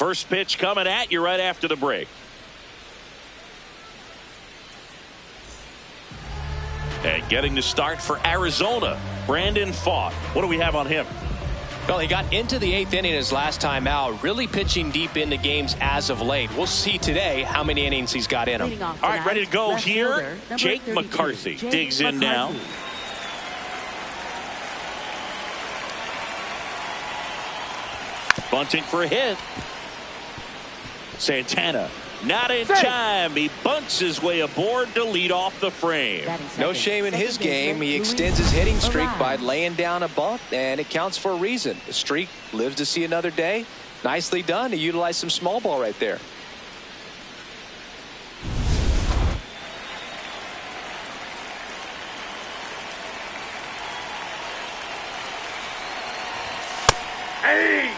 First pitch coming at you right after the break. And getting the start for Arizona, Brandon Pfaadt. What do we have on him? Well, he got into the 8th inning his last time out, really pitching deep into games as of late. We'll see today how many innings he's got in him. All right, ready to go here. Jake McCarthy digs in now. Bunting for a hit. Santana not in time. He bunts his way aboard to lead off the frame. No shame in his game. He extends his hitting streak by laying down a bunt, and it counts for a reason. The streak lives to see another day. Nicely done to utilize some small ball right there. Hey!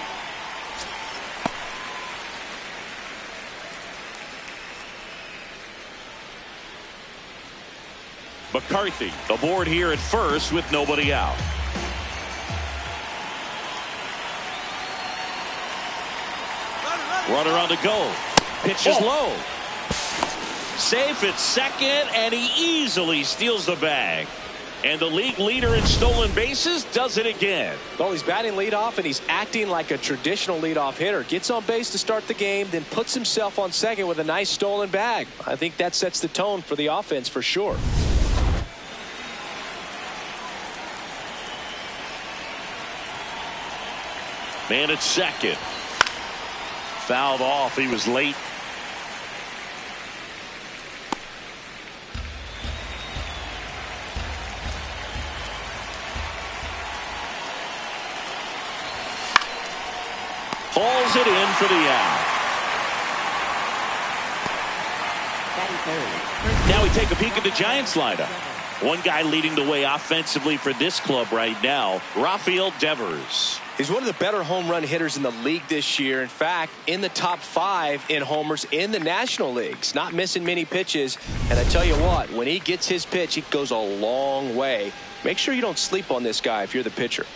McCarthy aboard here at first with nobody out. Runner on the go. Pitch is low. Safe at second, and he easily steals the bag. And the league leader in stolen bases does it again. Well, he's batting leadoff, and he's acting like a traditional leadoff hitter. Gets on base to start the game, then puts himself on second with a nice stolen bag. I think that sets the tone for the offense for sure. Man at second. Fouled off. He was late. Hauls it in for the out. Now we take a peek at the Giants lineup. One guy leading the way offensively for this club right now, Rafael Devers. He's one of the better home run hitters in the league this year. In fact, in the top 5 in homers in the National Leagues. Not missing many pitches. And I tell you what, when he gets his pitch, it goes a long way. Make sure you don't sleep on this guy if you're the pitcher.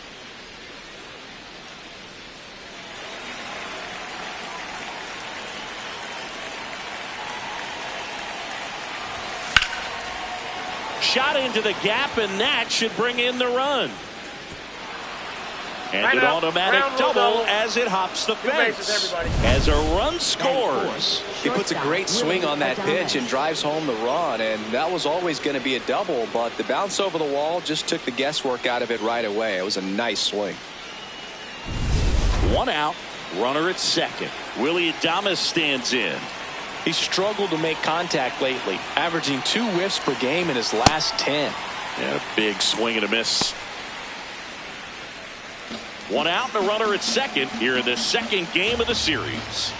Shot into the gap, and that should bring in the run. And an automatic double as it hops the fence. As a run scores. He puts a great swing on that pitch and drives home the run, and that was always going to be a double, but the bounce over the wall just took the guesswork out of it right away. It was a nice swing. One out, runner at second. Willie Adames stands in. He struggled to make contact lately, averaging 2 whiffs per game in his last 10. Yeah, a big swing and a miss. One out and a runner at second here in the second game of the series.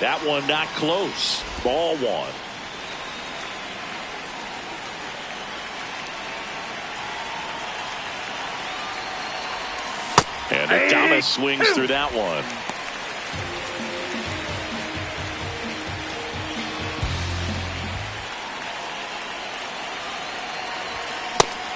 That one not close. Ball 1. And Adames swings through that one.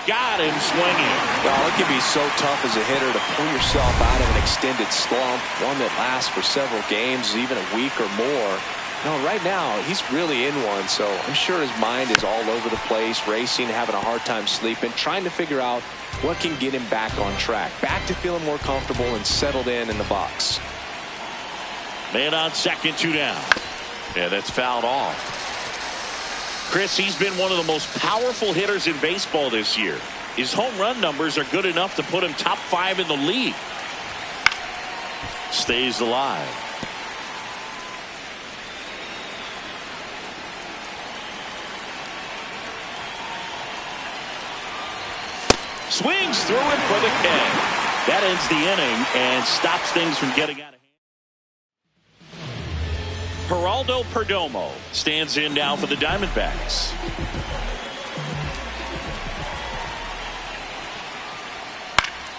Got him swinging. Well, it can be so tough as a hitter to pull yourself out of an extended slump, one that lasts for several games, even a week or more. No, right now he's really in one, so I'm sure his mind is all over the place, racing, having a hard time sleeping, trying to figure out what can get him back on track, back to feeling more comfortable and settled in the box. Man on second, 2 down. Yeah, that's fouled off. Chris, he's been one of the most powerful hitters in baseball this year. His home run numbers are good enough to put him top 5 in the league. Stays alive. Swings through it for the K. That ends the inning and stops things from getting out of hand. Geraldo Perdomo stands in now for the Diamondbacks.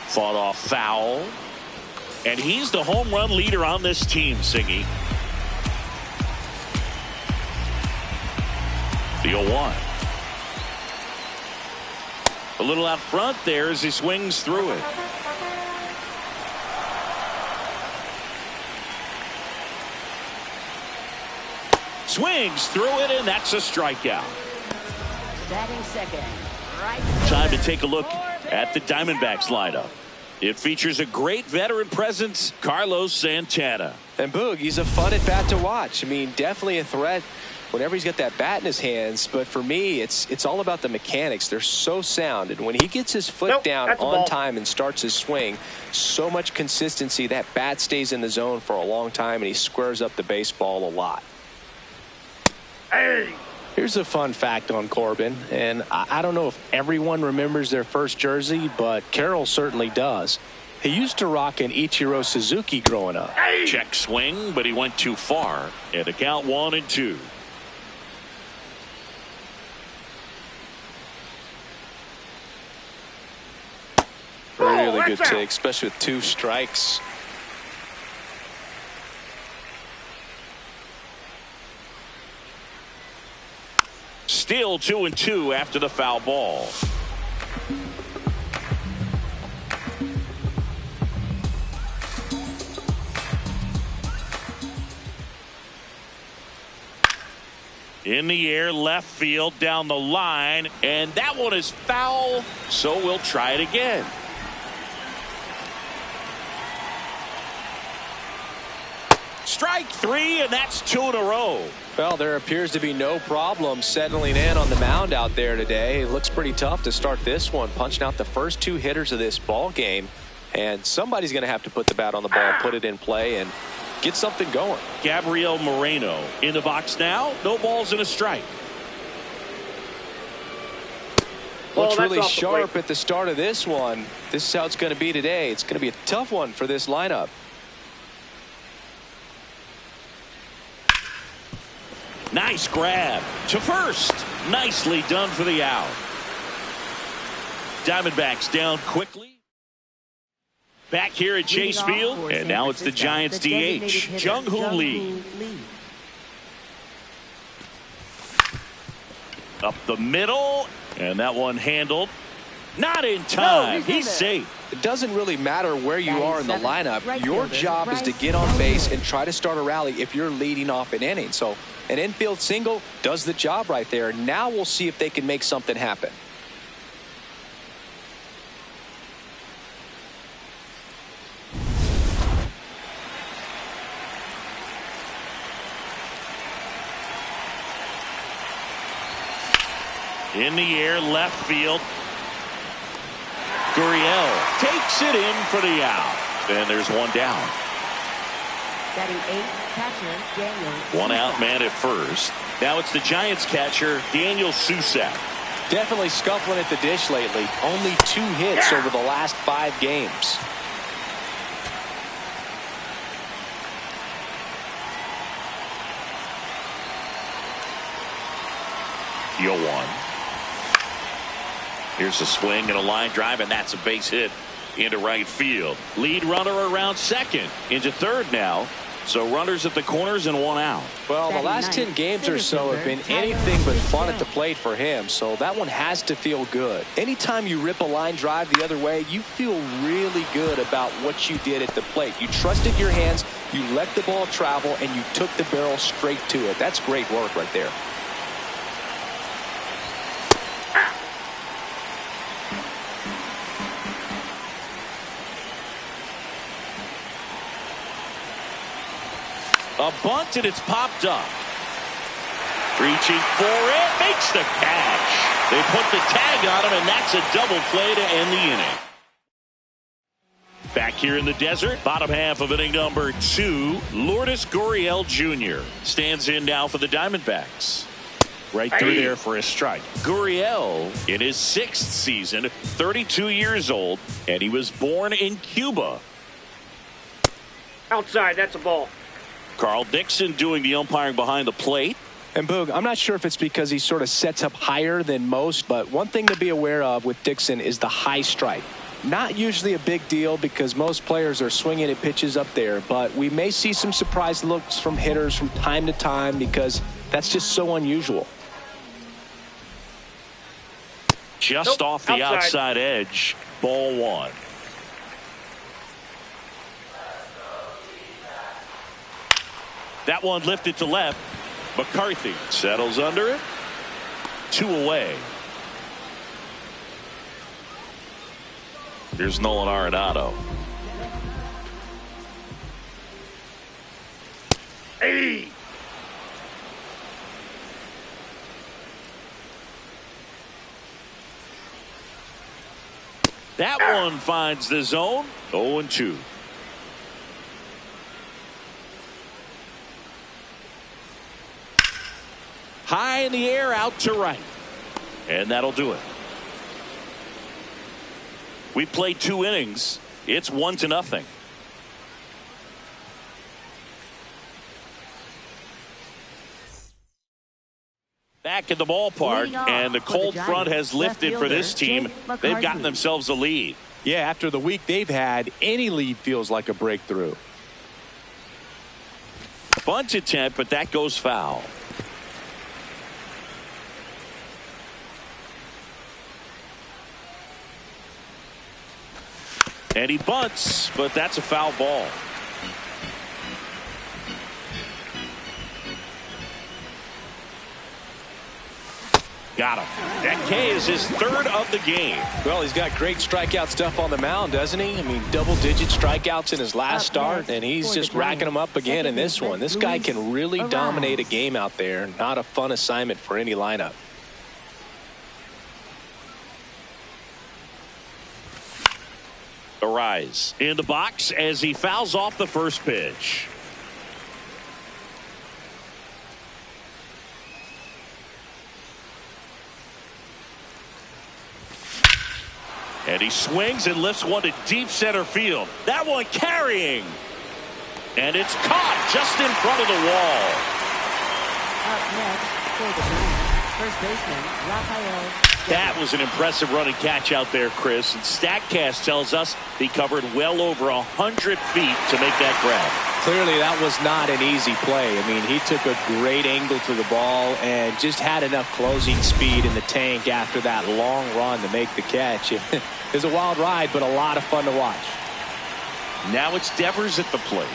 Fought off foul. And he's the home run leader on this team, Singy. The 0-1. A little out front there as he swings through it. Swings through it, and that's a strikeout. Batting second. Right. Time to take a look at the Diamondbacks lineup. It features a great veteran presence, Carlos Santana. And Boog, he's a fun at bat to watch. I mean, definitely a threat whenever he's got that bat in his hands. But for me, it's all about the mechanics. They're so sound. And when he gets his foot down on time and starts his swing, so much consistency, that bat stays in the zone for a long time, and he squares up the baseball a lot. Hey. Here's a fun fact on Corbin, and I don't know if everyone remembers their first jersey, but Carroll certainly does. He used to rock an Ichiro Suzuki growing up. Hey. Check swing, but he went too far. And a count 1-2. Really good take, especially with 2 strikes. Still 2-2 after the foul ball. In the air, left field, down the line, and that one is foul, so we'll try it again. Strike 3, and that's 2 in a row. Well, there appears to be no problem settling in on the mound out there today. It looks pretty tough to start this one, punching out the first 2 hitters of this ball game, and somebody's going to have to put the bat on the ball, put it in play, and get something going. Gabriel Moreno in the box now. No balls and a strike. Looks really sharp at the start of this one. This is how it's going to be today. It's going to be a tough one for this lineup. Nice grab to first. Nicely done for the out. Diamondbacks down quickly. Back here at Chase Field, and now it's the Giants DH, Jung-Hoo Lee. Up the middle, and that one handled. Not in time. He's safe. It doesn't really matter where you are in the lineup. Your job is to get on base and try to start a rally if you're leading off an inning. So an infield single does the job right there. Now we'll see if they can make something happen. In the air, left field. Gurriel takes it in for the out. And there's one down. Batting 8, catcher Daniel. One out man at first. Now it's the Giants catcher, Daniel Susak. Definitely scuffling at the dish lately. Only 2 hits over the last 5 games. Deal 1. Here's a swing and a line drive, and that's a base hit into right field. Lead runner around second, into third now. So runners at the corners and 1 out. Well, the last 10 games or so have been anything but fun at the plate for him, so that one has to feel good. Anytime you rip a line drive the other way, you feel really good about what you did at the plate. You trusted your hands, you let the ball travel, and you took the barrel straight to it. That's great work right there. A bunt, and it's popped up. Reaching for it, makes the catch. They put the tag on him, and that's a double play to end the inning. Back here in the desert, bottom half of inning number 2, Lourdes Gurriel Jr. stands in now for the Diamondbacks. Right through there for a strike. Gurriel in his 6th season, 32 years old, and he was born in Cuba. Outside, that's a ball. Carl Dixon doing the umpiring behind the plate. And Boog, I'm not sure if it's because he sort of sets up higher than most, but one thing to be aware of with Dixon is the high strike. Not usually a big deal because most players are swinging at pitches up there, but we may see some surprise looks from hitters from time to time because that's just so unusual. Just off the outside edge. Ball 1. That one lifted to left. McCarthy settles under it. 2 away. Here's Nolan Arenado. Hey! That one finds the zone. 0-2. High in the air, out to right. And that'll do it. We played 2 innings. It's 1-0. Back in the ballpark, and the cold front has lifted for this team. They've gotten themselves a lead. Yeah, after the week they've had, any lead feels like a breakthrough. Bunt attempt, but that goes foul. And he bunts, but that's a foul ball. Got him. That K is his 3rd of the game. Well, he's got great strikeout stuff on the mound, doesn't he? I mean, double-digit strikeouts in his last start, and he's just racking them up again in this one. This guy can really dominate a game out there. Not a fun assignment for any lineup. Arise in the box as he fouls off the first pitch. And he swings and lifts one to deep center field. That one carrying. And it's caught just in front of the wall. Up next for the Giants, first baseman Rafael. That was an impressive running catch out there, Chris. And StatCast tells us he covered well over 100 feet to make that grab. Clearly, that was not an easy play. I mean, he took a great angle to the ball and just had enough closing speed in the tank after that long run to make the catch. It was a wild ride, but a lot of fun to watch. Now it's Devers at the plate.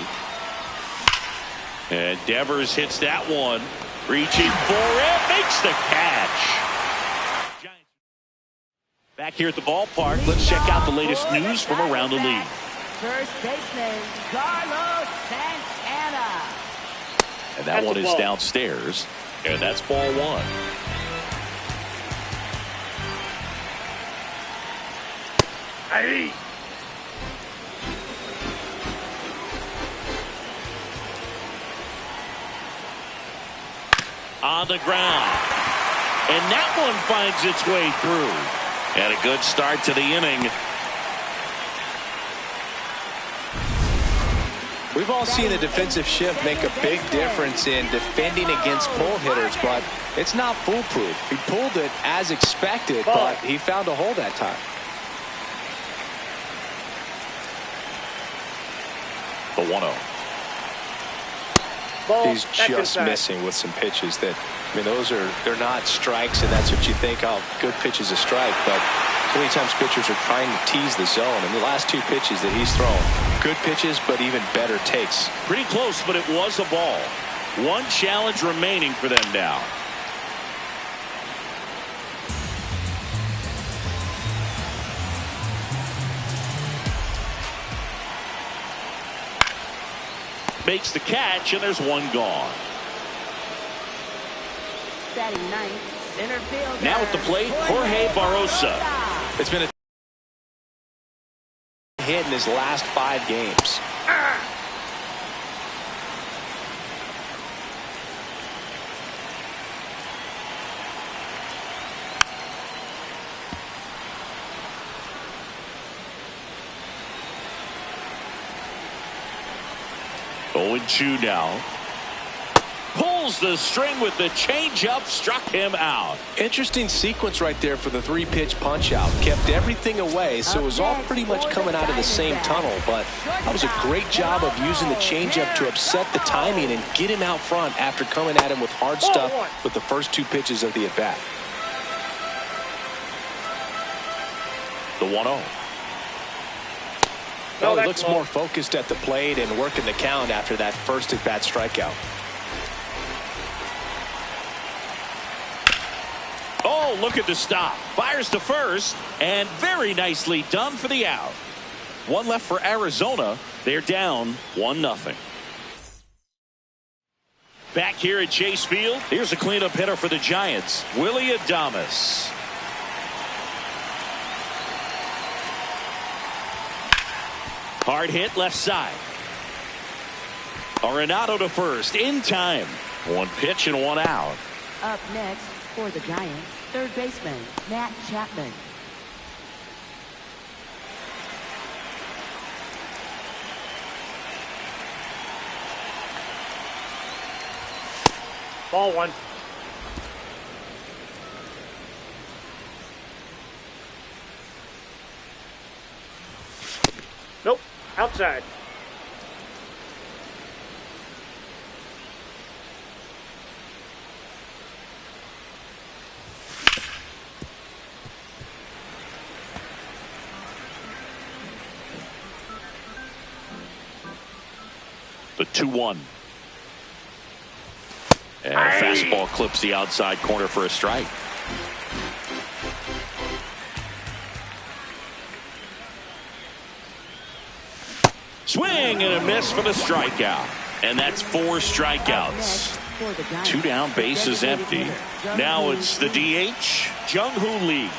And Devers hits that one. Reaching for it. Makes the catch. Back here at the ballpark, let's check out the latest news from around the league. First baseman Carlos Santana. And that one is downstairs. And that's ball 1. Hey! On the ground. And that one finds its way through. And a good start to the inning. We've all seen the defensive shift make a big difference in defending against pull hitters, but it's not foolproof. He pulled it as expected, but he found a hole that time. The 1-0. He's just missing with some pitches that, I mean, they're not strikes, and that's what you think, oh, good pitch is a strike, but so many times pitchers are trying to tease the zone, and the last 2 pitches that he's thrown, good pitches, but even better takes. Pretty close, but it was a ball. 1 challenge remaining for them now. Makes the catch, and there's 1 gone. Batting ninth, center fielder. Now at the plate, Jorge Barrosa. It's been a hit in his last 5 games. Oh, 2 now. Pulls the string with the changeup, struck him out. Interesting sequence right there for the 3-pitch punch out. Kept everything away, so it was all pretty much coming out of the same tunnel, but that was a great job of using the changeup to upset the timing and get him out front after coming at him with hard stuff with the first 2 pitches of the at-bat. The 1-0. Well, he looks more focused at the plate and working the count after that first at-bat strikeout. look at the stop. Fires to first, and very nicely done for the out. One left for Arizona. They're down 1-0. Back here at Chase Field, here's a cleanup hitter for the Giants, Willie Adames. Hard hit left side. Arenado to first in time. One pitch and one out. Up next for the Giants, third baseman Matt Chapman. Ball one. Nope. Outside. The 2-1. And a fastball clips the outside corner for a strike. Swing and a miss for the strikeout. And that's 4 strikeouts. 2 down, bases empty. Now it's the DH, Jung-Hoo Lee.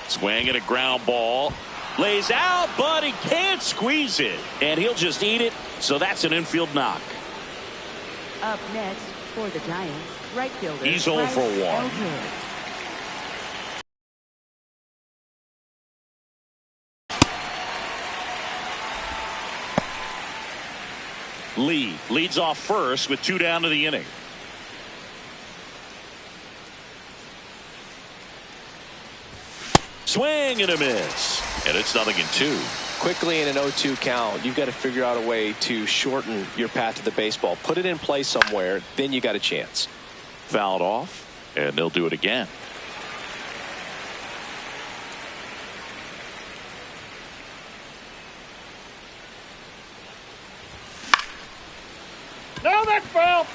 Swing and a ground ball. Lays out, but he can't squeeze it. And he'll just eat it. So that's an infield knock. Up next for the Giants, right fielder. He's 0 for 1. Lee leads off first with 2 down to the inning. Swing and a miss. And it's 0-2. Quickly in an 0-2 count, you've got to figure out a way to shorten your path to the baseball. Put it in play somewhere, then you got a chance. Fouled off, and they'll do it again. No, that's foul.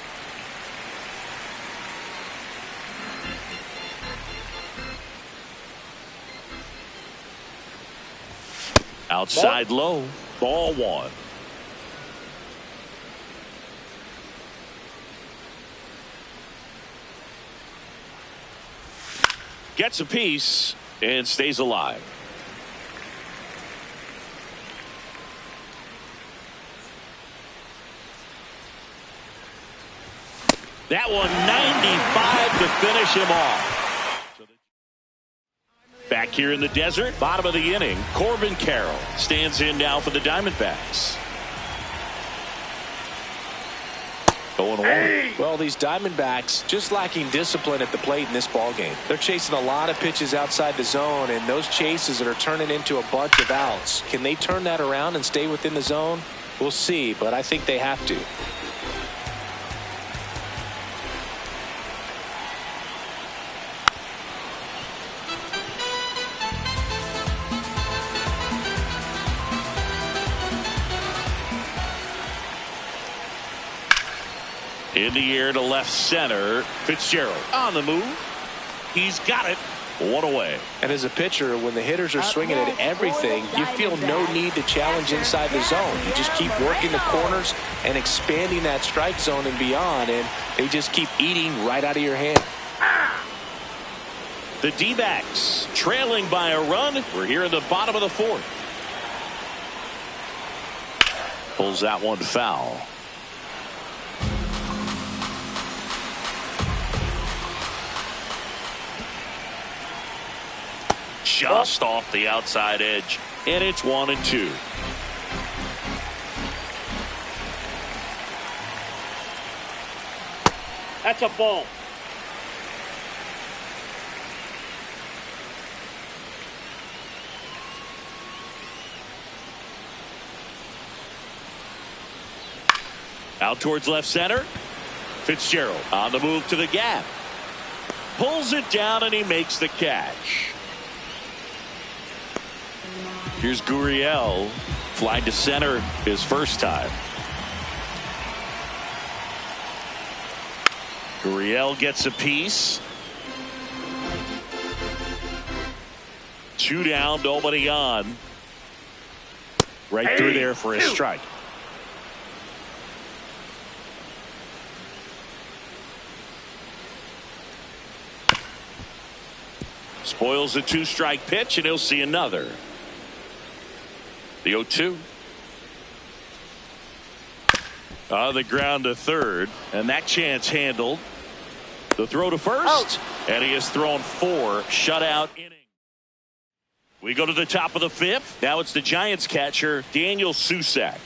Outside low, ball 1. Gets a piece and stays alive. That one 95 to finish him off. Back here in the desert, bottom of the inning, Corbin Carroll stands in now for the Diamondbacks. 0-1. Well, these Diamondbacks just lacking discipline at the plate in this ball game. They're chasing a lot of pitches outside the zone, and those chases that are turning into a bunch of outs. Can they turn that around and stay within the zone? We'll see, but I think they have to. In the air to left center. Fitzgerald on the move. He's got it. 1 away. And as a pitcher, when the hitters are swinging at everything, you feel no need to challenge inside the zone. You just keep working the corners and expanding that strike zone and beyond, and they just keep eating right out of your hand. The D-backs trailing by a run. We're here in the bottom of the 4th. Pulls that one foul. Just off the outside edge, and it's 1-2. That's a ball. Out towards left center. Fitzgerald on the move to the gap. Pulls it down, and he makes the catch. Here's Gurriel flying to center his first time. Gurriel gets a piece, 2 down, nobody on. Right through there for a strike. Spoils a 2-strike pitch, and he'll see another. The 0-2. On the ground to third, and that chance handled. The throw to first, and he has thrown 4 shutout innings. We go to the top of the 5th. Now it's the Giants catcher, Daniel Susac.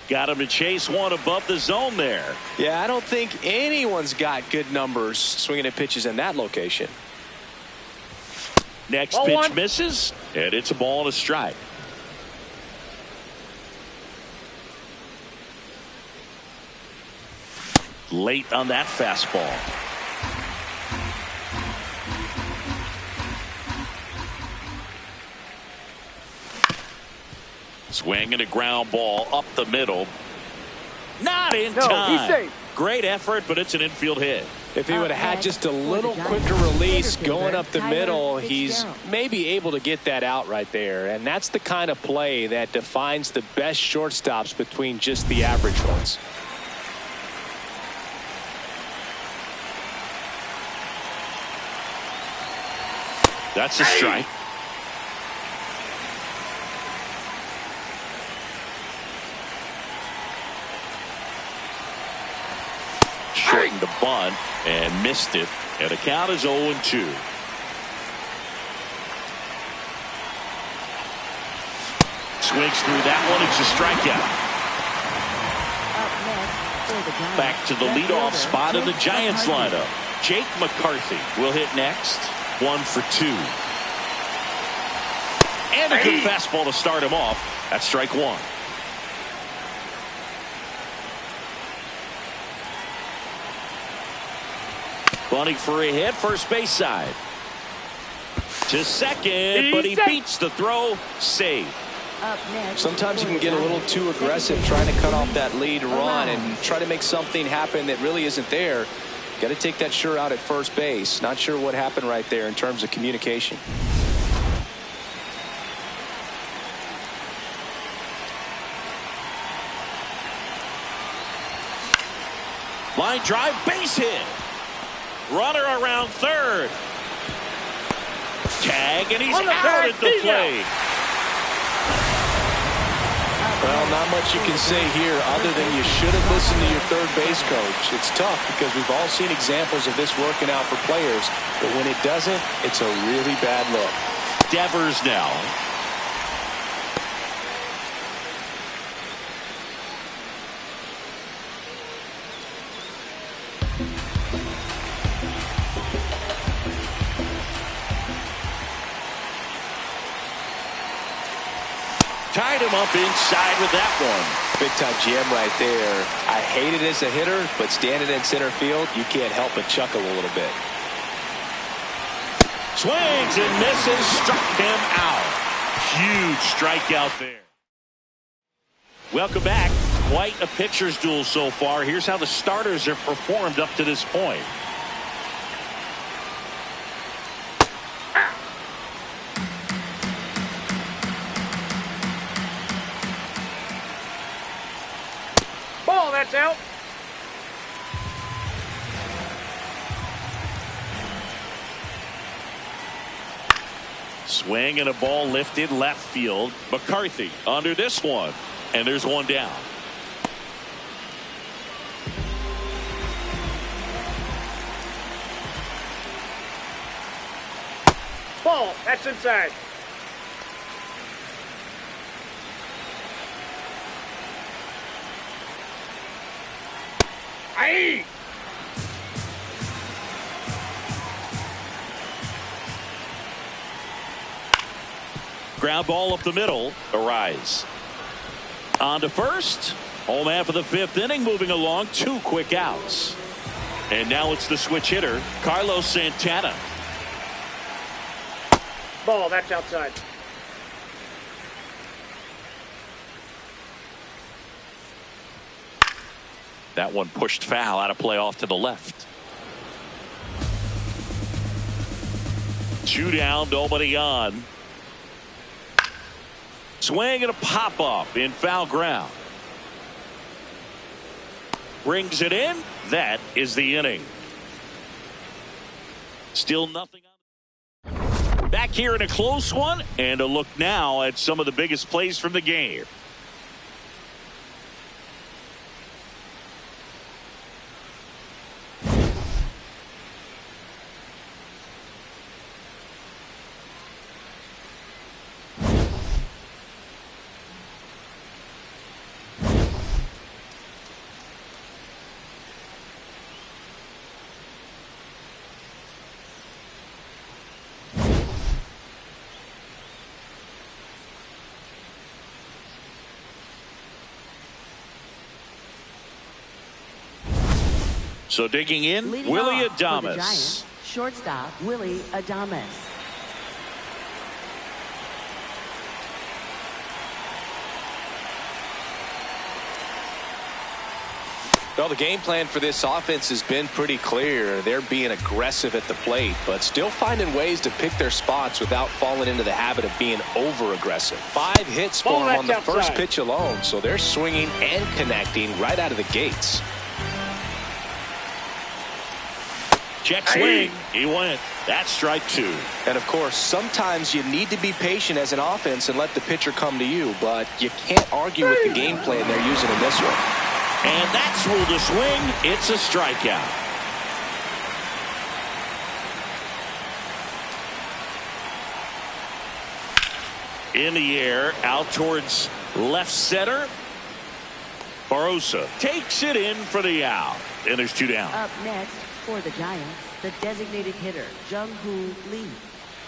Got him to chase one above the zone there. Yeah, I don't think anyone's got good numbers swinging at pitches in that location. Next pitch misses, and it's a ball and a strike. Late on that fastball. Swing and a ground ball up the middle. Not in time. He's safe. Great effort, but it's an infield hit. If he would have had just a little quicker release going up the middle, he's maybe able to get that out right there. And that's the kind of play that defines the best shortstops between just the average ones. That's a strike. Shortened the bunt and missed it. And the count is 0-2. Swings through that one. It's a strikeout. Back to the leadoff spot in the Giants lineup. Jake McCarthy will hit next. 1 for 2. And a good fastball to start him off. That's strike 1. Bunting for a hit, first base side. To second, but he beats the throw. Save. Sometimes you can get a little too aggressive trying to cut off that lead run and try to make something happen that really isn't there. Got to take that sure out at first base. Not sure what happened right there in terms of communication. Line drive, base hit. Runner around third. Tag, and he's out at the plate. Well, not much you can say here other than you should have listened to your third base coach. It's tough because we've all seen examples of this working out for players, but when it doesn't, it's a really bad look. Devers now. Tied him up inside with that one. Big time jam right there. I hate it as a hitter, but standing in center field, you can't help but chuckle a little bit. Swings and misses, struck him out. Huge strikeout there. Welcome back. Quite a pitcher's duel so far. Here's how the starters have performed up to this point. That's out. Swing and a ball lifted left field. McCarthy under this one. And there's one down. Ball. That's inside. Aye. Ground ball up the middle. Arise. On to first. Home half of the 5th inning. Moving along. 2 quick outs. And now it's the switch hitter, Carlos Santana. Ball. That's outside. That one pushed foul out of play off to the left. 2 down, nobody on. Swing and a pop up in foul ground. Brings it in. That is the inning. Still nothing on. Back here in a close one, and a look now at some of the biggest plays from the game. So digging in, Leading Willie off for the Adames. Giants, shortstop Willie Adames. Well, the game plan for this offense has been pretty clear. They're being aggressive at the plate, but still finding ways to pick their spots without falling into the habit of being over-aggressive. 5 hits for them on the first pitch alone, so they're swinging and connecting right out of the gates. Check swing. He went. That's strike 2. And, of course, sometimes you need to be patient as an offense and let the pitcher come to you, but you can't argue with the game plan they're using in this one. And that's ruled a swing. It's a strikeout. In the air, out towards left center. Barossa takes it in for the out. And there's 2 down. Up next for the Giants, the designated hitter, Jung-Hoo Lee.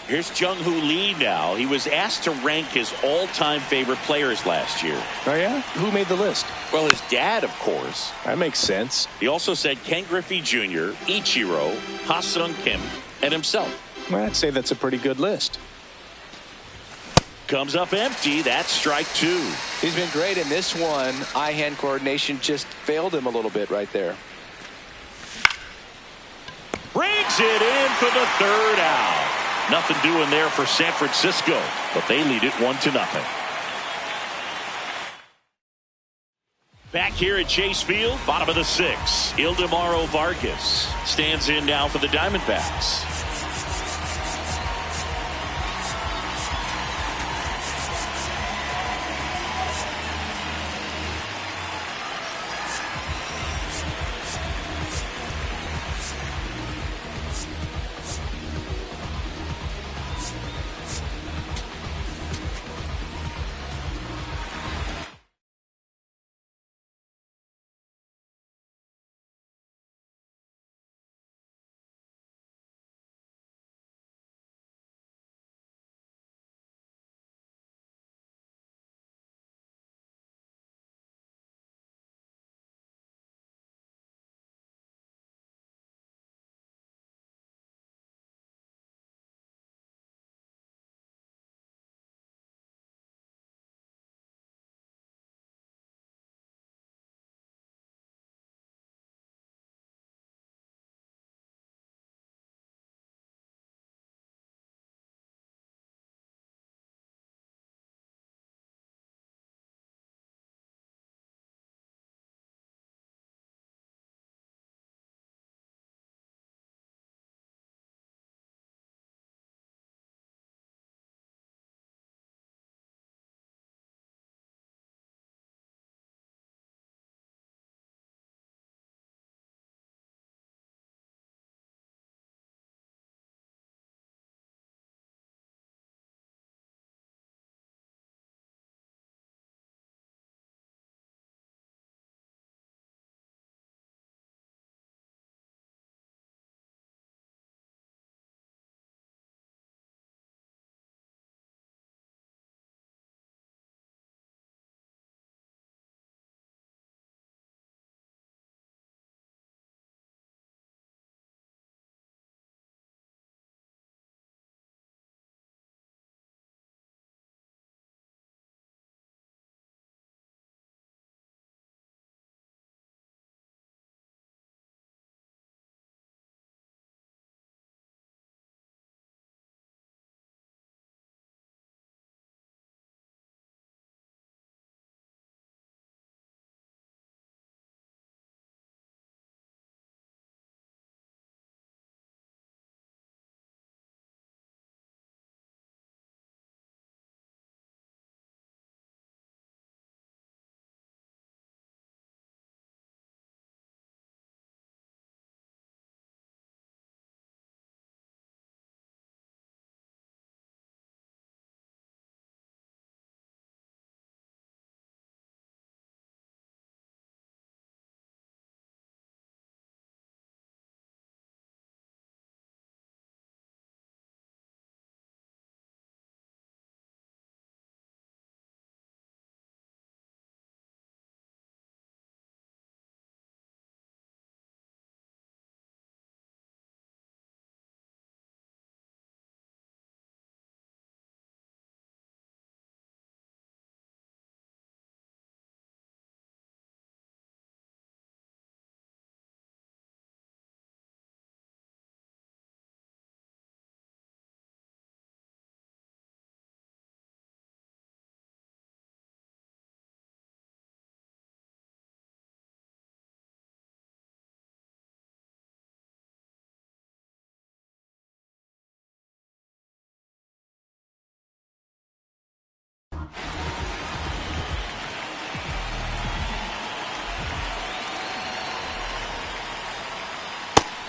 Here's Jung-Hoo Lee now. He was asked to rank his all-time favorite players last year. Oh, yeah? Who made the list? Well, his dad, of course. That makes sense. He also said Ken Griffey Jr., Ichiro, Ha-Sung Kim, and himself. Well, I'd say that's a pretty good list. Comes up empty. That's strike 2. He's been great in this one. Eye-hand coordination just failed him a little bit right there. Brings it in for the 3rd out. Nothing doing there for San Francisco, but they lead it 1-0. Back here at Chase Field, bottom of the 6th, Ildemaro Vargas stands in now for the Diamondbacks.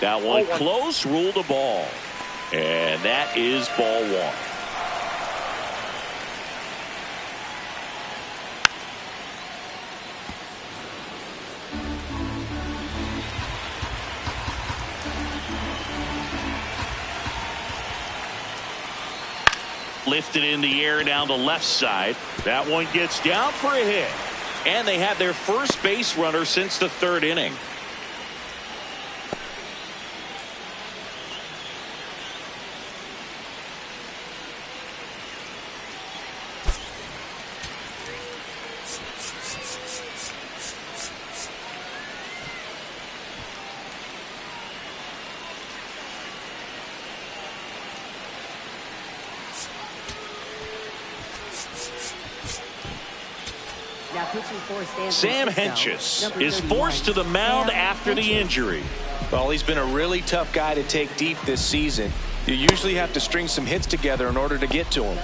That one close, ruled a ball. And that is ball one. Lifted in the air down the left side. That one gets down for a hit. And they have their first base runner since the third inning. Sam Hentges is forced to the mound after the injury. Well, he's been a really tough guy to take deep this season. You usually have to string some hits together in order to get to him.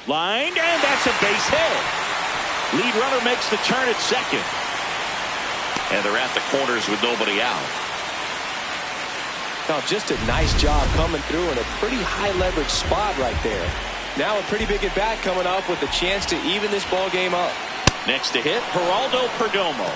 Lined, and that's a base hit. Lead runner makes the turn at second. And they're at the corners with nobody out. Now, just a nice job coming through in a pretty high leverage spot right there. Now a pretty big at bat coming up with a chance to even this ball game up. Next to hit, Geraldo Perdomo.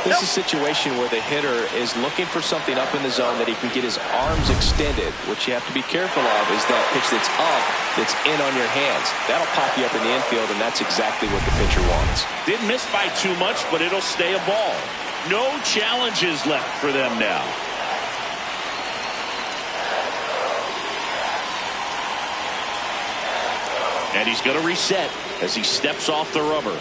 This is a situation where the hitter is looking for something up in the zone that he can get his arms extended. What you have to be careful of is that pitch that's up, that's in on your hands. That'll pop you up in the infield, and that's exactly what the pitcher wants. Didn't miss by too much, but it'll stay a ball. No challenges left for them now. And he's going to reset as he steps off the rubber.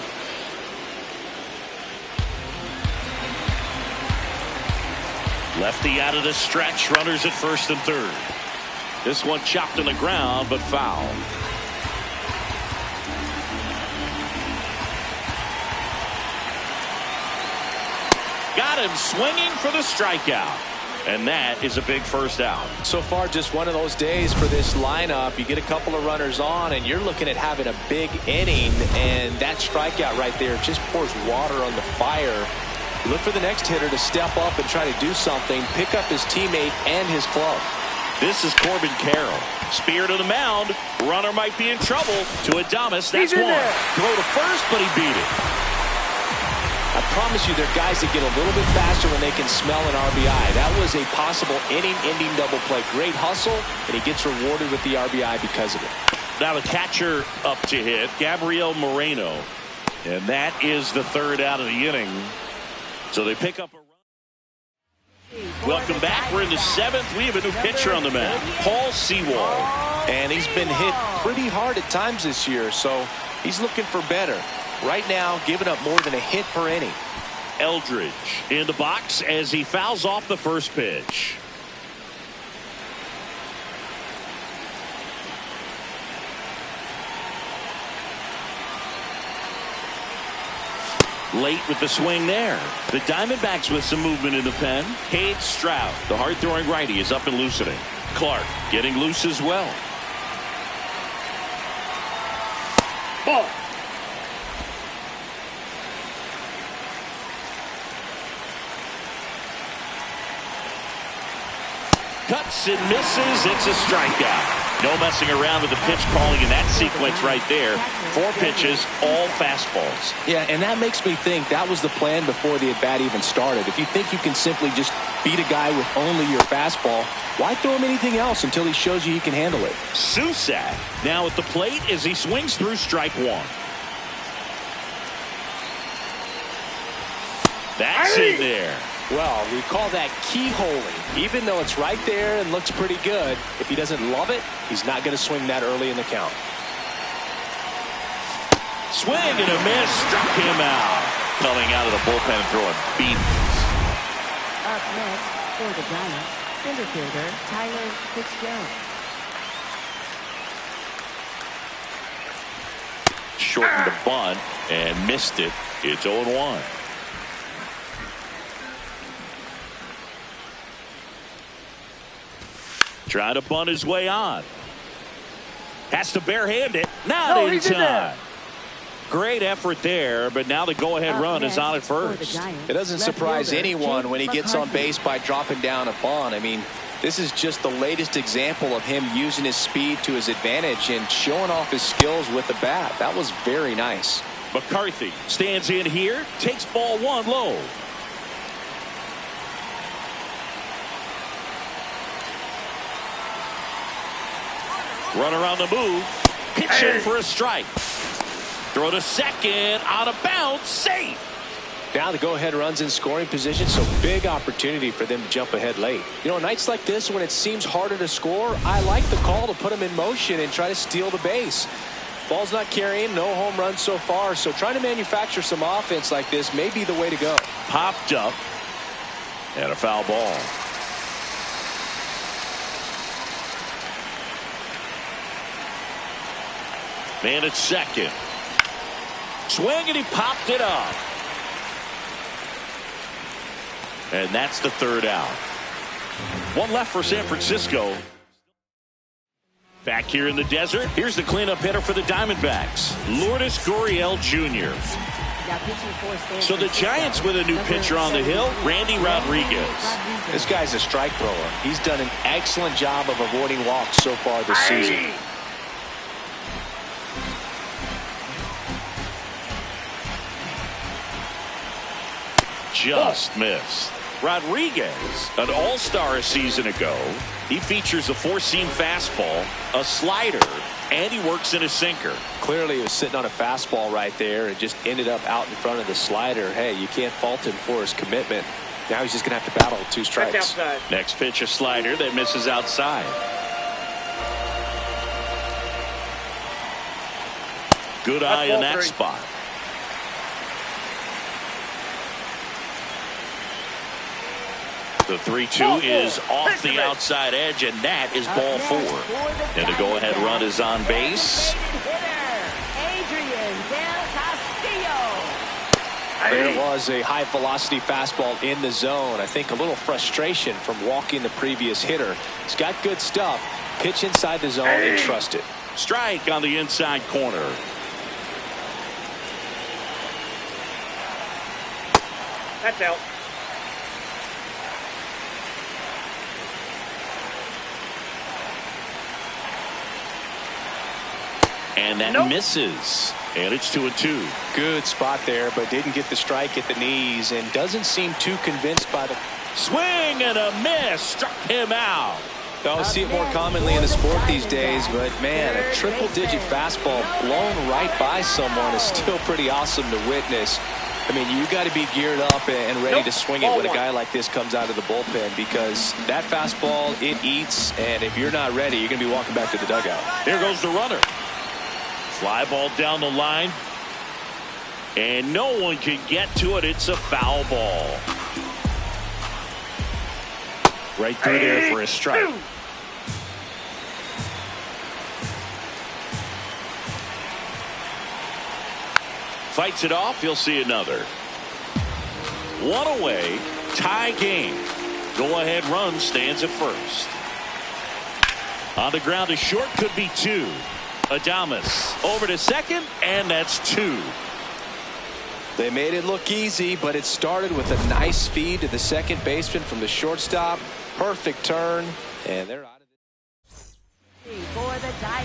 Lefty out of the stretch, runners at first and third. This one chopped on the ground, but foul. Got him swinging for the strikeout. And that is a big first out. So far, just one of those days for this lineup. You get a couple of runners on, and you're looking at having a big inning, and that strikeout right there just pours water on the fire. Look for the next hitter to step up and try to do something, pick up his teammate and his club. This is Corbin Carroll. Spear to the mound. Runner might be in trouble. To Adames, that's one. Throw to first, but he beat it. I promise you, there are guys that get a little bit faster when they can smell an RBI. That was a possible inning-ending double play. Great hustle, and he gets rewarded with the RBI because of it. Now the catcher up to hit, Gabriel Moreno. And that is the third out of the inning. So they pick up a run. Welcome back. We're in the seventh. We have a new pitcher on the mound, Paul Sewald. And he's been hit pretty hard at times this year, so he's looking for better. Right now, giving up more than a hit per inning. Eldridge in the box as he fouls off the first pitch. Late with the swing there. The Diamondbacks with some movement in the pen. Cade Stroud, the hard-throwing righty, is up and loosening. Clark getting loose as well. Ball. Cuts and misses. It's a strikeout. No messing around with the pitch calling in that sequence right there. 4 pitches, all fastballs. Yeah, and that makes me think that was the plan before the at-bat even started. If you think you can simply just beat a guy with only your fastball, why throw him anything else until he shows you he can handle it? Susak now at the plate as he swings through strike 1. That's in there. Well, we call that keyholing. Even though it's right there and looks pretty good, if he doesn't love it, he's not going to swing that early in the count. Swing and a miss. Struck him out. Coming out of the bullpen and throwing beatings. Up next for the Giants, center fielder Tyler Fitzgerald. Shortened the bunt and missed it. It's 0-1. Trying to bunt his way on. Has to barehand it. Not in time. Great effort there, but now the go-ahead run is on at first. It doesn't surprise anyone when he gets on base by dropping down a bunt. I mean, this is just the latest example of him using his speed to his advantage and showing off his skills with the bat. That was very nice. McCarthy stands in here, takes ball 1 low. Runner on the move. Pitch in for a strike. Throw to second. On a bounce. Safe. Now the go-ahead run's in scoring position, so big opportunity for them to jump ahead late. You know, nights like this when it seems harder to score, I like the call to put them in motion and try to steal the base. Ball's not carrying, no home runs so far, so trying to manufacture some offense like this may be the way to go. Popped up. And a foul ball. Man at second. Swing and he popped it up. And that's the 3rd out. 1 left for San Francisco. Back here in the desert, here's the cleanup hitter for the Diamondbacks, Lourdes Gurriel Jr. So the Giants with a new pitcher on the hill, Randy Rodriguez. This guy's a strike thrower. He's done an excellent job of avoiding walks so far this season. Just missed. Rodriguez, an all-star a season ago. He features a 4-seam fastball, a slider, and he works in a sinker. Clearly he was sitting on a fastball right there and just ended up out in front of the slider. Hey, you can't fault him for his commitment. Now he's just going to have to battle with 2 strikes. Next pitch, a slider that misses outside. Good eye in that spot. The 3-2 is off the outside edge, and that is ball 4. And the go-ahead run is on base. There was a high-velocity fastball in the zone. I think a little frustration from walking the previous hitter. He's got good stuff. Pitch inside the zone and trust it. Strike on the inside corner. That's out. And that misses. And it's 2-2. Good spot there, but didn't get the strike at the knees and doesn't seem too convinced by the swing and a miss. Struck him out. I see it more commonly in the sport these days, but man, a triple-digit fastball blown right by someone is still pretty awesome to witness. I mean, you got to be geared up and ready to swing it when a guy like this comes out of the bullpen, because that fastball, it eats, and if you're not ready, you're going to be walking back to the dugout. Here goes the runner. Fly ball down the line, and no one can get to it. It's a foul ball. Right through there for a strike. Fights it off. He'll see another. 1 away. Tie game. Go ahead run stands at first. On the ground to short, could be 2. Adames over to second, and that's 2. They made it look easy, but it started with a nice feed to the second baseman from the shortstop. Perfect turn, and they're out of it.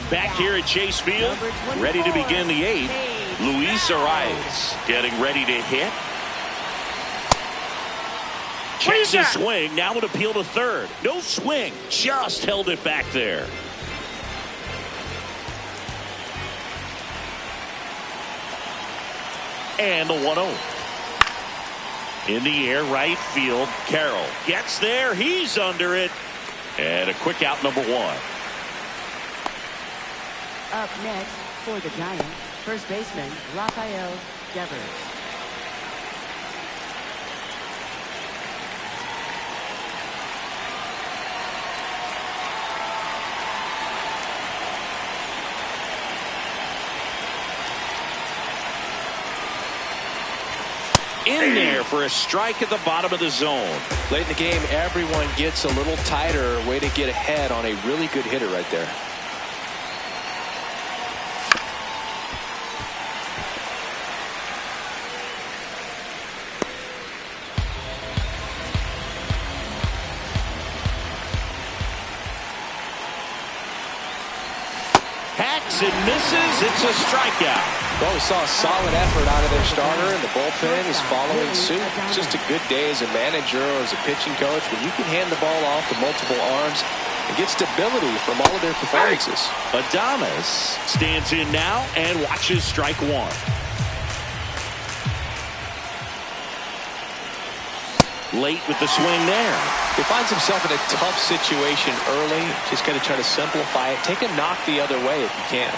Back here at Chase Field, ready to begin the 8th. Luis Arias getting ready to hit. Checks his swing. Now an appeal to third. No swing. Just held it back there. And the 1-0. In the air, right field. Carroll gets there. He's under it. And a quick out, number 1. Up next for the Giants, first baseman Rafael Devers. In there for a strike at the bottom of the zone. Late in the game, everyone gets a little tighter. Way to get ahead on a really good hitter right there. Hacks and misses. It's a strikeout. Well, we saw a solid effort out of their starter, and the bullpen is following suit. It's just a good day as a manager or as a pitching coach when you can hand the ball off to multiple arms and get stability from all of their performances. Adames stands in now and watches strike 1. Late with the swing there. He finds himself in a tough situation early. Just got to try to simplify it. Take a knock the other way if you can.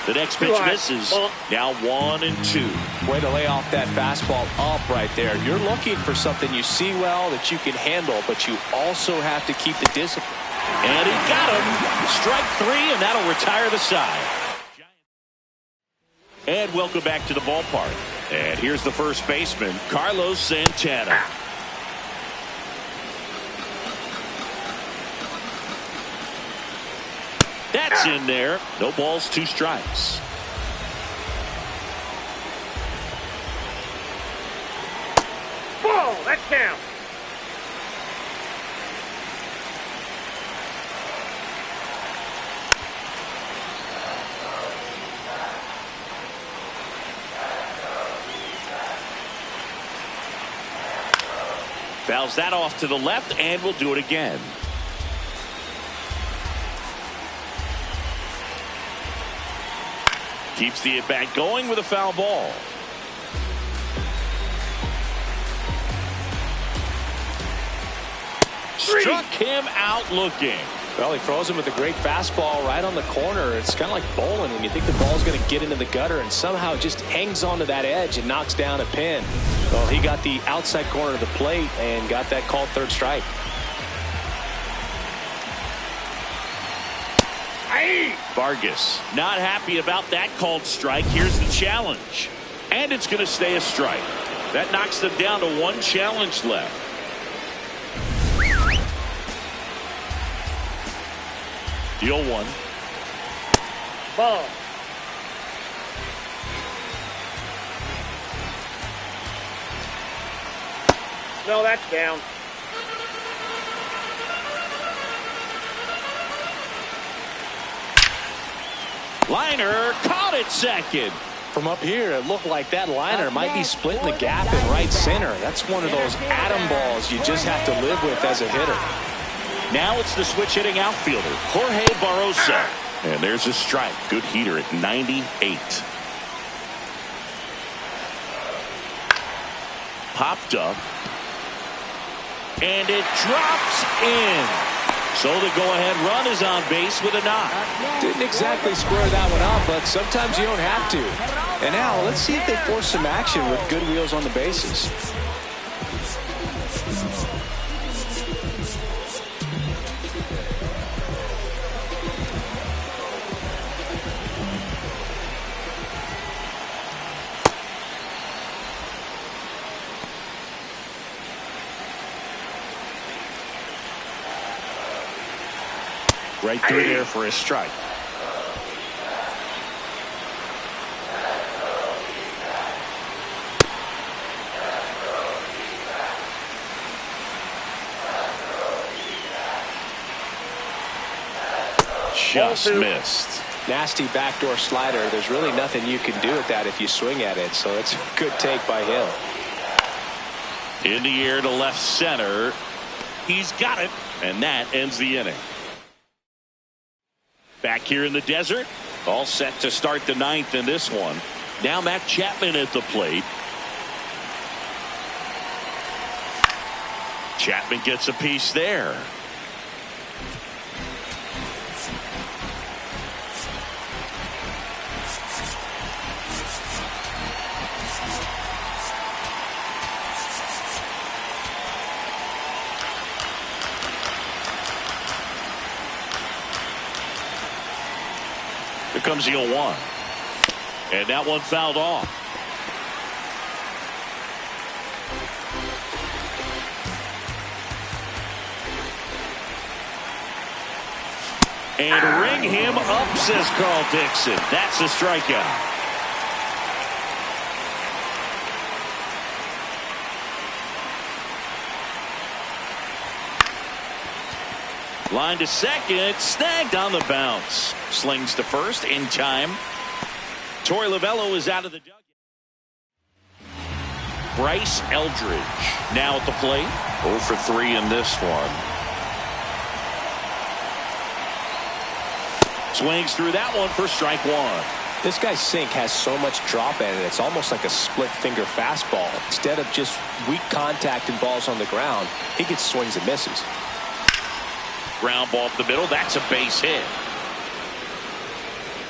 The next pitch misses. Now 1-2. Way to lay off that fastball up right there. You're looking for something you see well that you can handle, but you also have to keep the discipline. And he got him. Strike 3, and that'll retire the side. And welcome back to the ballpark. And here's the first baseman, Carlos Santana. That's in there. No balls, 2 strikes. Ball, that's down. Fouls that off to the left, and we'll do it again. Keeps the at-bat going with a foul ball. Struck him out looking. Well, he throws him with a great fastball right on the corner. It's kind of like bowling when you think the ball's going to get into the gutter and somehow it just hangs onto that edge and knocks down a pin. Well, he got the outside corner of the plate and got that called third strike. Vargas not happy about that called strike. Here's the challenge. And it's going to stay a strike. That knocks them down to 1 challenge left. The 0-1. Ball. No, that's down. Liner caught it second. From up here, it looked like that liner might be splitting the gap in right center. That's one of those atom balls you just have to live with as a hitter. Now it's the switch hitting outfielder, Jorge Barrosa. And there's a strike. Good heater at 98. Popped up. And it drops in. So the go-ahead run is on base with a knock. Didn't exactly square that one up, but sometimes you don't have to. And now let's see if they force some action with good wheels on the bases. Right through there for a strike. just missed. Nasty backdoor slider. There's really nothing you can do with that if you swing at it. So it's a good take by him. In the air to left center. He's got it. And that ends the inning. Back here in the desert. All set to start the ninth in this one. Now Matt Chapman at the plate. Chapman gets a piece there. Here comes the 0-1. And that one fouled off. And ring him up, says Carl Dixon. That's a strikeout. Line to second, snagged on the bounce. Slings to first in time. Torey Lovullo is out of the dugout. Bryce Eldridge now at the plate. 0 for 3 in this one. Swings through that one for strike one. This guy's sink has so much drop in it. It's almost like a split finger fastball. Instead of just weak contact and balls on the ground, he gets swings and misses. Ground ball up the middle. That's a base hit.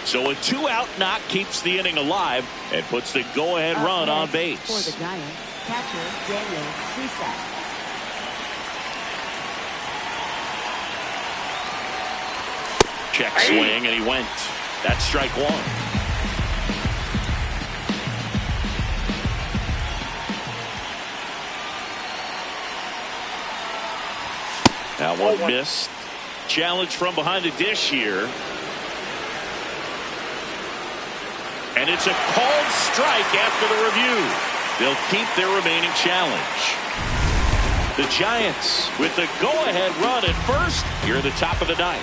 So a 2-out knock keeps the inning alive and puts the go-ahead run on base. For the Giants, catcher Daniel Cesar. Check swing, and he went. That's strike one. That one missed. Challenge from behind the dish here. And it's a called strike after the review. They'll keep their remaining challenge. The Giants with the go-ahead run at first here at the top of the ninth.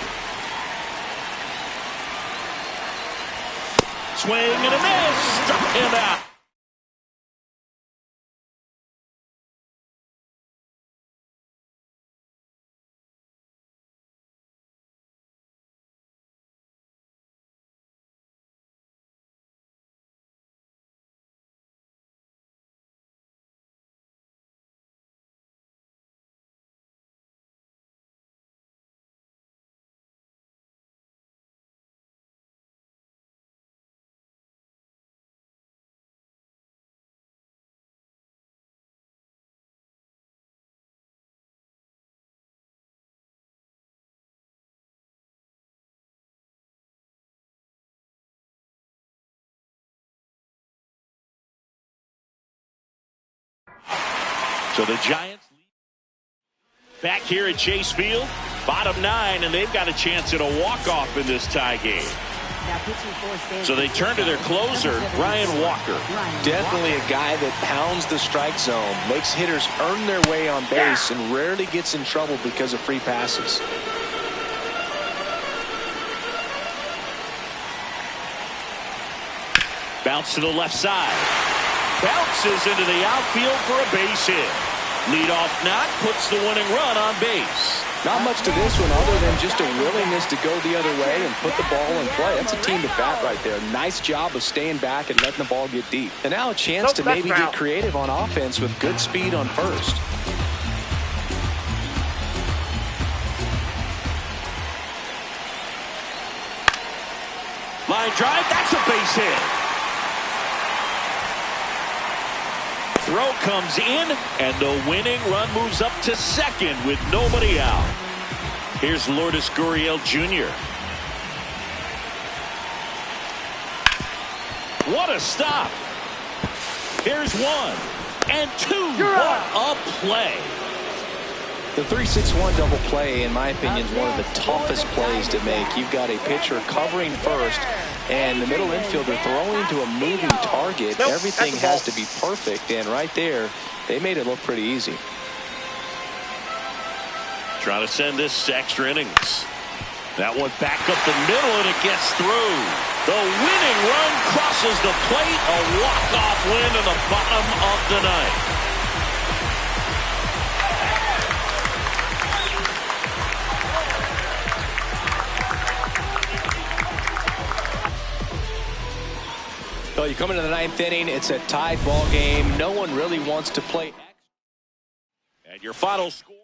Swing and a miss. Struck him out. So the Giants back here at Chase Field, bottom 9, and they've got a chance at a walk-off in this tie game. So they turn to their closer, Ryan Walker. Definitely a guy that pounds the strike zone, makes hitters earn their way on base, and rarely gets in trouble because of free passes. Bounce to the left side. Bounces into the outfield for a base hit. Leadoff knock puts the winning run on base. Not much to this one other than just a willingness to go the other way and put the ball in play. That's a team at bat right there. Nice job of staying back and letting the ball get deep. And now a chance to maybe get creative on offense with good speed on first. Line drive, that's a base hit. Throw comes in, and the winning run moves up to second with nobody out. Here's Lourdes Gurriel Jr. What a stop. Here's 1 and 2. What a play. The 3-6-1 double play, in my opinion, is one of the toughest plays to make. You've got a pitcher covering first, and the middle infielder throwing to a moving target. Everything has to be perfect, and right there, they made it look pretty easy. Trying to send this to extra innings. That one back up the middle, and it gets through. The winning run crosses the plate. A walk-off win in the bottom of the ninth. So you come into the ninth inning, it's a tied ball game. No one really wants to play. And your final score.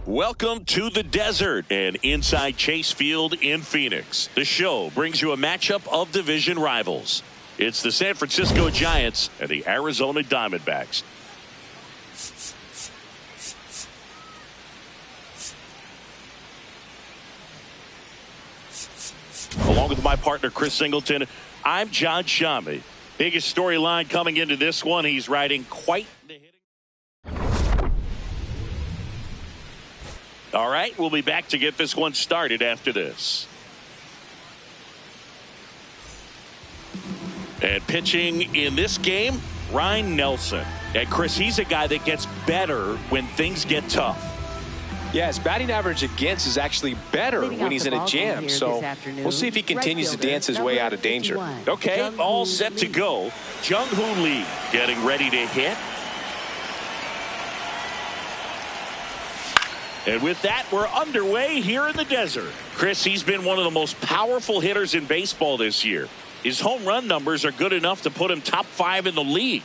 Welcome to the desert and inside Chase Field in Phoenix. The show brings you a matchup of division rivals. It's the San Francisco Giants and the Arizona Diamondbacks. Along with my partner Chris Singleton, I'm John Shammy. Biggest storyline coming into this one, he's riding quite the hitting. All right, we'll be back to get this one started after this. And pitching in this game, Ryan Nelson. And Chris, he's a guy that gets better when things get tough. Yeah, his batting aaverage against is actually better when he's in a jam. So we'll see if he continues to dance his way out of danger. Okay, all set to go. Jung-Hoo Lee getting ready to hit. And with that, we're underway here in the desert. Chris, he's been one of the most powerful hitters in baseball this year. His home run numbers are good enough to put him top 5 in the league.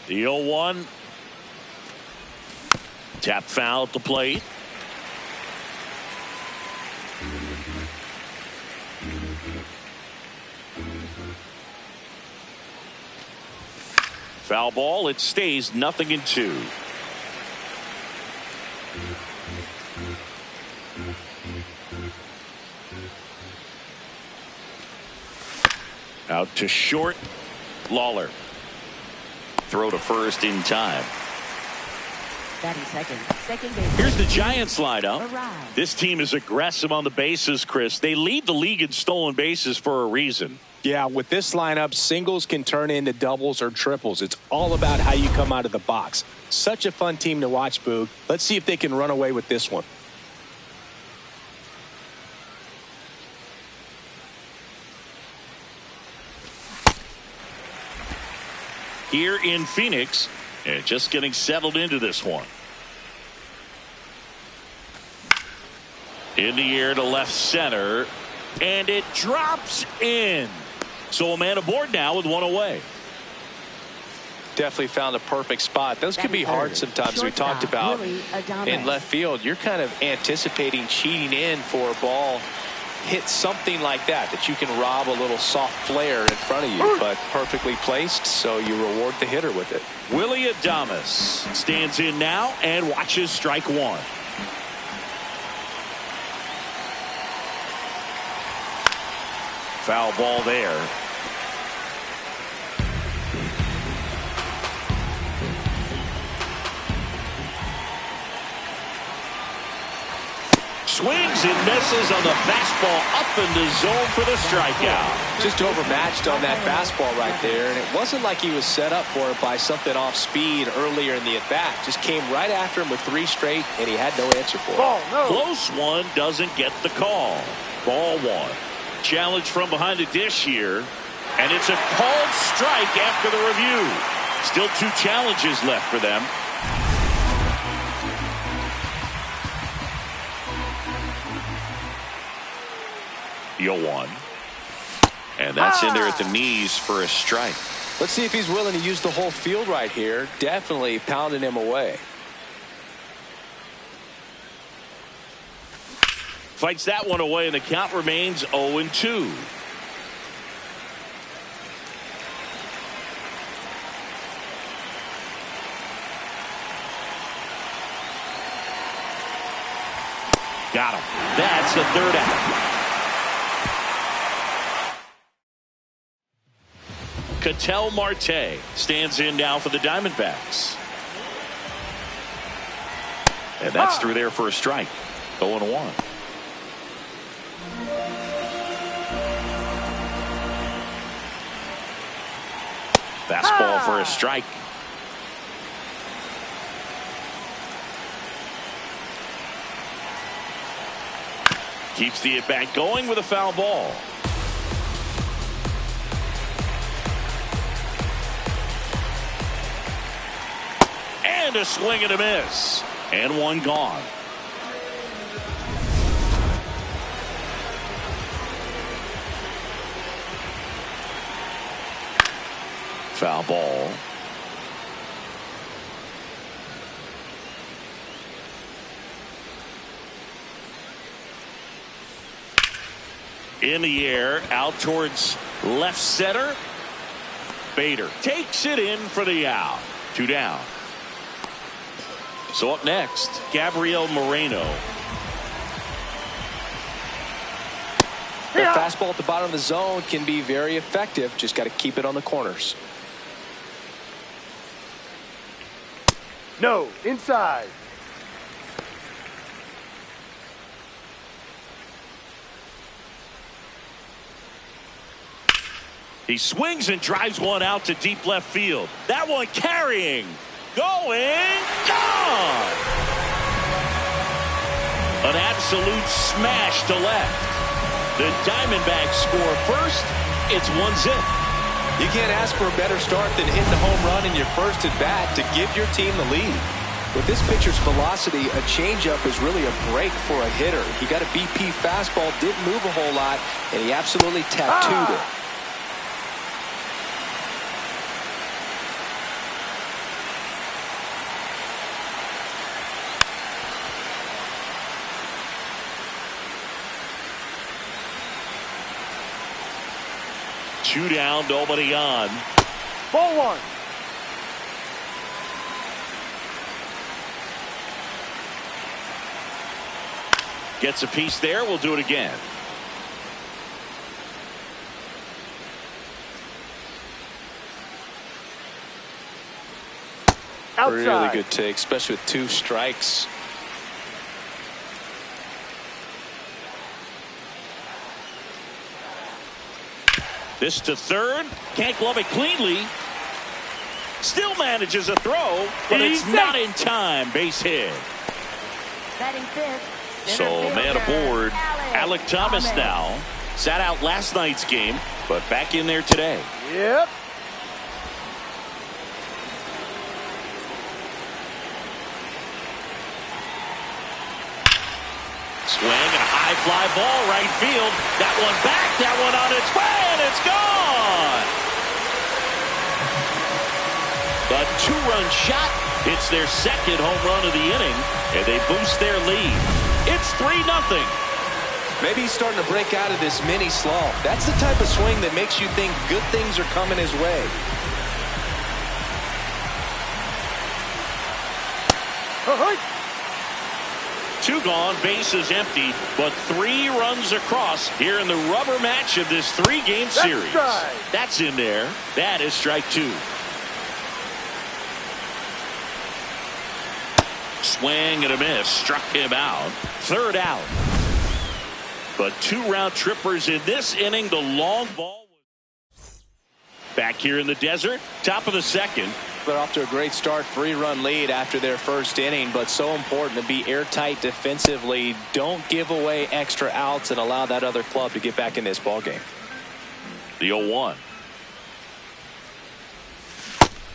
The 0-1. Tap foul at the plate. Foul ball. It stays 0-2. Out to short. Lawler. Throw to first in time. Batting second. Second base. Here's the Giants lineup. Arrive. This team is aggressive on the bases, Chris. They lead the league in stolen bases for a reason. Yeah, with this lineup, singles can turn into doubles or triples. It's all about how you come out of the box. Such a fun team to watch, Boog. Let's see if they can run away with this one. Here in Phoenix, and just getting settled into this one. In the air to left center, and it drops in. So a man aboard now with one away. Definitely found a perfect spot. Those can be hard sometimes. We talked about in left field. You're kind of anticipating cheating in for a ball. Hit something like that you can rob a little soft flare in front of you, but perfectly placed, so you reward the hitter with it. Willie Adames stands in now and watches strike one. Foul ball there. Swings and misses on the fastball up in the zone for the strikeout. Just overmatched on that fastball right there, and it wasn't like he was set up for it by something off speed earlier in the at-bat. Just came right after him with 3 straight, and he had no answer for it. Ball, no. Close one, doesn't get the call. Ball 1. Challenge from behind the dish here, and it's a called strike after the review. Still 2 challenges left for them. The 0-1. And that's in there at the knees for a strike. Let's see if he's willing to use the whole field right here. Definitely pounding him away. Fights that one away, and the count remains 0-2. Got him. That's the 3rd out. Ketel Marte stands in now for the Diamondbacks. And that's through there for a strike. 0-1. Fastball for a strike. Keeps the at-bat going with a foul ball. And a swing and a miss. And one gone. Foul ball. In the air, out towards left center. Bader takes it in for the out. 2 down. So up next, Gabriel Moreno. The fastball at the bottom of the zone can be very effective. Just got to keep it on the corners. No, inside. He swings and drives one out to deep left field. That one carrying. Going. Gone. An absolute smash to left. The Diamondbacks score first. It's 1-0. You can't ask for a better start than hitting the home run in your first at bat to give your team the lead. With this pitcher's velocity, a changeup is really a break for a hitter. He got a BP fastball, didn't move a whole lot, and he absolutely tattooed it. Two down, nobody on. Ball one. Gets a piece there. We'll do it again. Outside. Really good take, especially with 2 strikes. This to third. Can't glove it cleanly. Still manages a throw, but it's not in time. Base hit. Batting fifth. So man aboard. Alec Thomas now. Sat out last night's game, but back in there today. Yep. Swing and a high fly ball right field. That one back. That one on its way, and it's gone. A 2-run shot. It's their second home run of the inning, and they boost their lead. It's 3-0. Maybe he's starting to break out of this mini slump. That's the type of swing that makes you think good things are coming his way. Two gone, bases empty, but 3 runs across here in the rubber match of this 3-game series. That's in there. That is strike 2. Swing and a miss. Struck him out. Third out. But 2 round trippers in this inning. The long ball. Back here in the desert. Top of the second. They're off to a great start. 3-run lead after their first inning, but so important to be airtight defensively. Don't give away extra outs and allow that other club to get back in this ball game. The 0-1.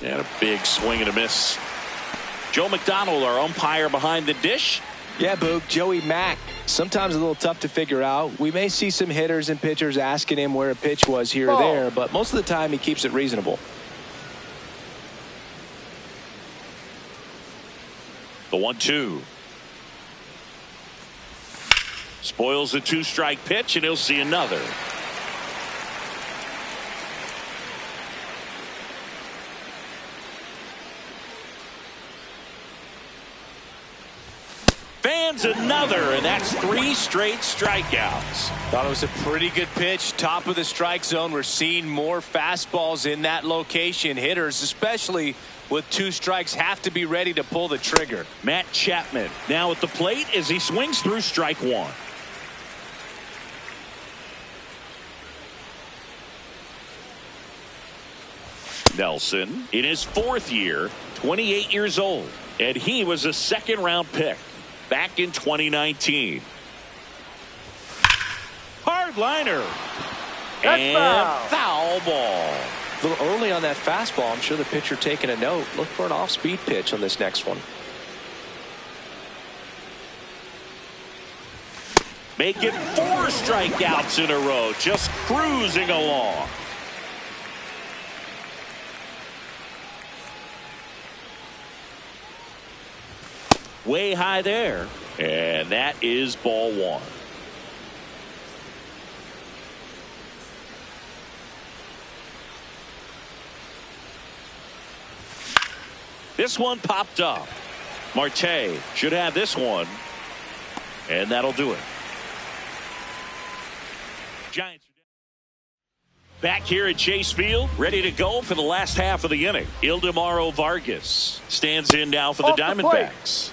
And a big swing and a miss. Joe McDonald, our umpire behind the dish. Yeah, Boog, Joey Mack. Sometimes a little tough to figure out. We may see some hitters and pitchers asking him where a pitch was here or there, but most of the time he keeps it reasonable. The 1-2. Spoils the 2-strike pitch, and he'll see another. Fans another, and that's 3 straight strikeouts. Thought it was a pretty good pitch. Top of the strike zone. We're seeing more fastballs in that location. Hitters, especially with 2 strikes, have to be ready to pull the trigger. Matt Chapman now at the plate as he swings through strike 1. Nelson in his 4th year, 28 years old, and he was a 2nd-round pick back in 2019. Hard liner. And foul ball. A little early on that fastball. I'm sure the pitcher taking a note. Look for an off-speed pitch on this next one. Make it 4 strikeouts in a row. Just cruising along. Way high there. And that is ball 1. This one popped up. Marte should have this one. And that'll do it. Giants back here at Chase Field, ready to go for the last half of the inning. Ildemaro Vargas stands in now for the Diamondbacks.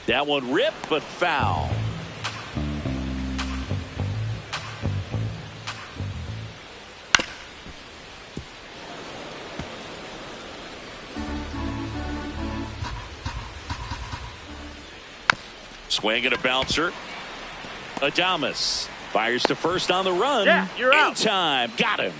That one ripped, but foul. Swing and a bouncer. Adames fires to first on the run. Yeah, you're out. Anytime. Got him.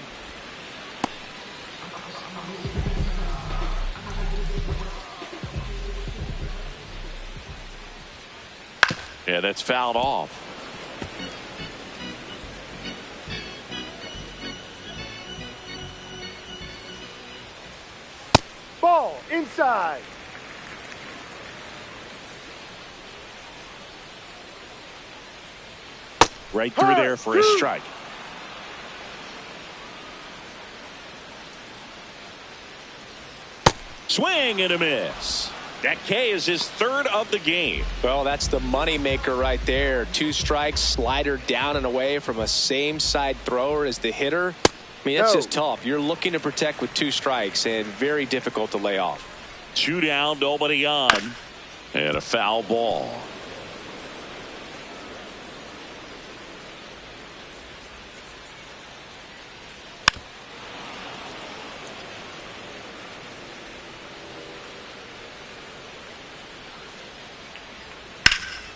Yeah, that's fouled off. Ball inside. Right through there for a strike. Swing and a miss. That K is his third of the game. Well, that's the money maker right there. 2 strikes, slider down and away from a same side thrower as the hitter. I mean, that's just tough. You're looking to protect with 2 strikes and very difficult to lay off. 2 down, nobody on, and a foul ball.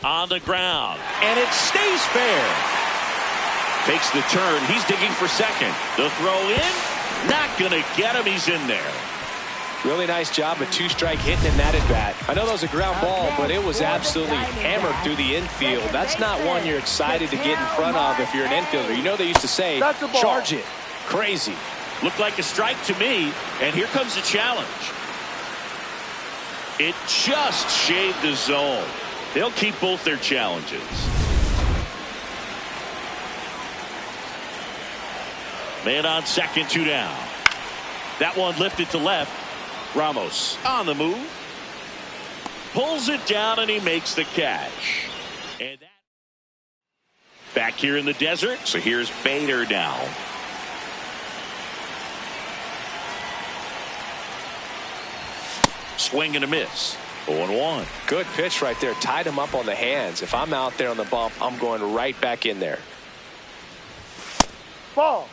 On the ground, and it stays fair. Takes the turn. He's digging for second. The throw in, not going to get him. He's in there. Really nice job of 2-strike hitting in that at bat. I know that was a ground ball, but it was absolutely hammered through the infield. That's not one you're excited to get in front of if you're an infielder. You know they used to say, charge it. Crazy. Looked like a strike to me, and here comes the challenge. It just shaved the zone. They'll keep both their challenges. Man on second, 2 down. That one lifted to left. Ramos on the move. Pulls it down, and he makes the catch. And that back here in the desert, so here's Bader now. Swing and a miss. 0-1. Good pitch right there. Tied him up on the hands. If I'm out there on the bump, I'm going right back in there. Ball.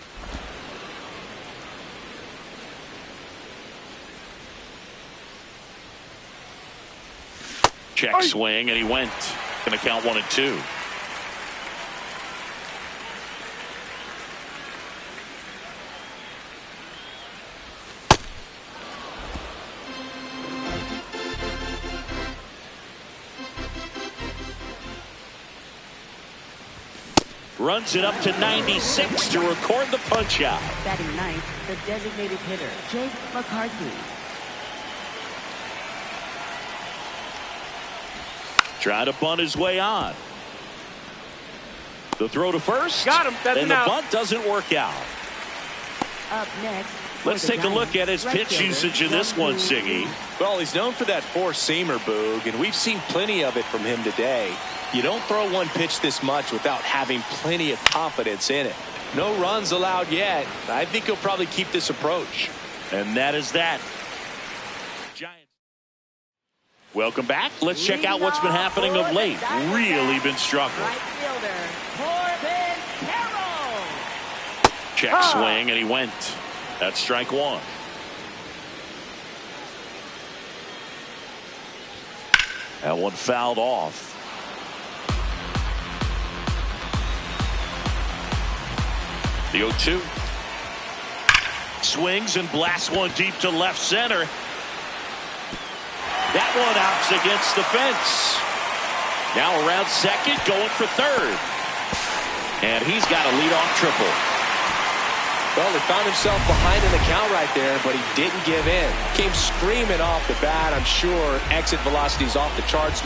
Check swing, and he went. Going to count 1-2. Runs it up to 96 to record the punch out. Batting ninth, the designated hitter, Jake McCarthy. Trying to bunt his way on. The throw to first. Got him. That's and the bunt doesn't work out. Up next. Let's take a look at his pitch usage in this one, Siggy. Well, he's known for that 4-seamer, Boog, and we've seen plenty of it from him today. You don't throw one pitch this much without having plenty of confidence in it. No runs allowed yet. I think he'll probably keep this approach. And that is that. Giants. Welcome back. Let's check out what's been happening of late. Really been struggling. Right fielder, Corbin Carroll. Check swing, and he went. That's strike 1. That one fouled off. The 0-2. Swings and blasts one deep to left center. That one out's against the fence. Now around second, going for third. And he's got a leadoff triple. Well, he found himself behind in the count right there, but he didn't give in. Came screaming off the bat, I'm sure. Exit velocity's off the charts.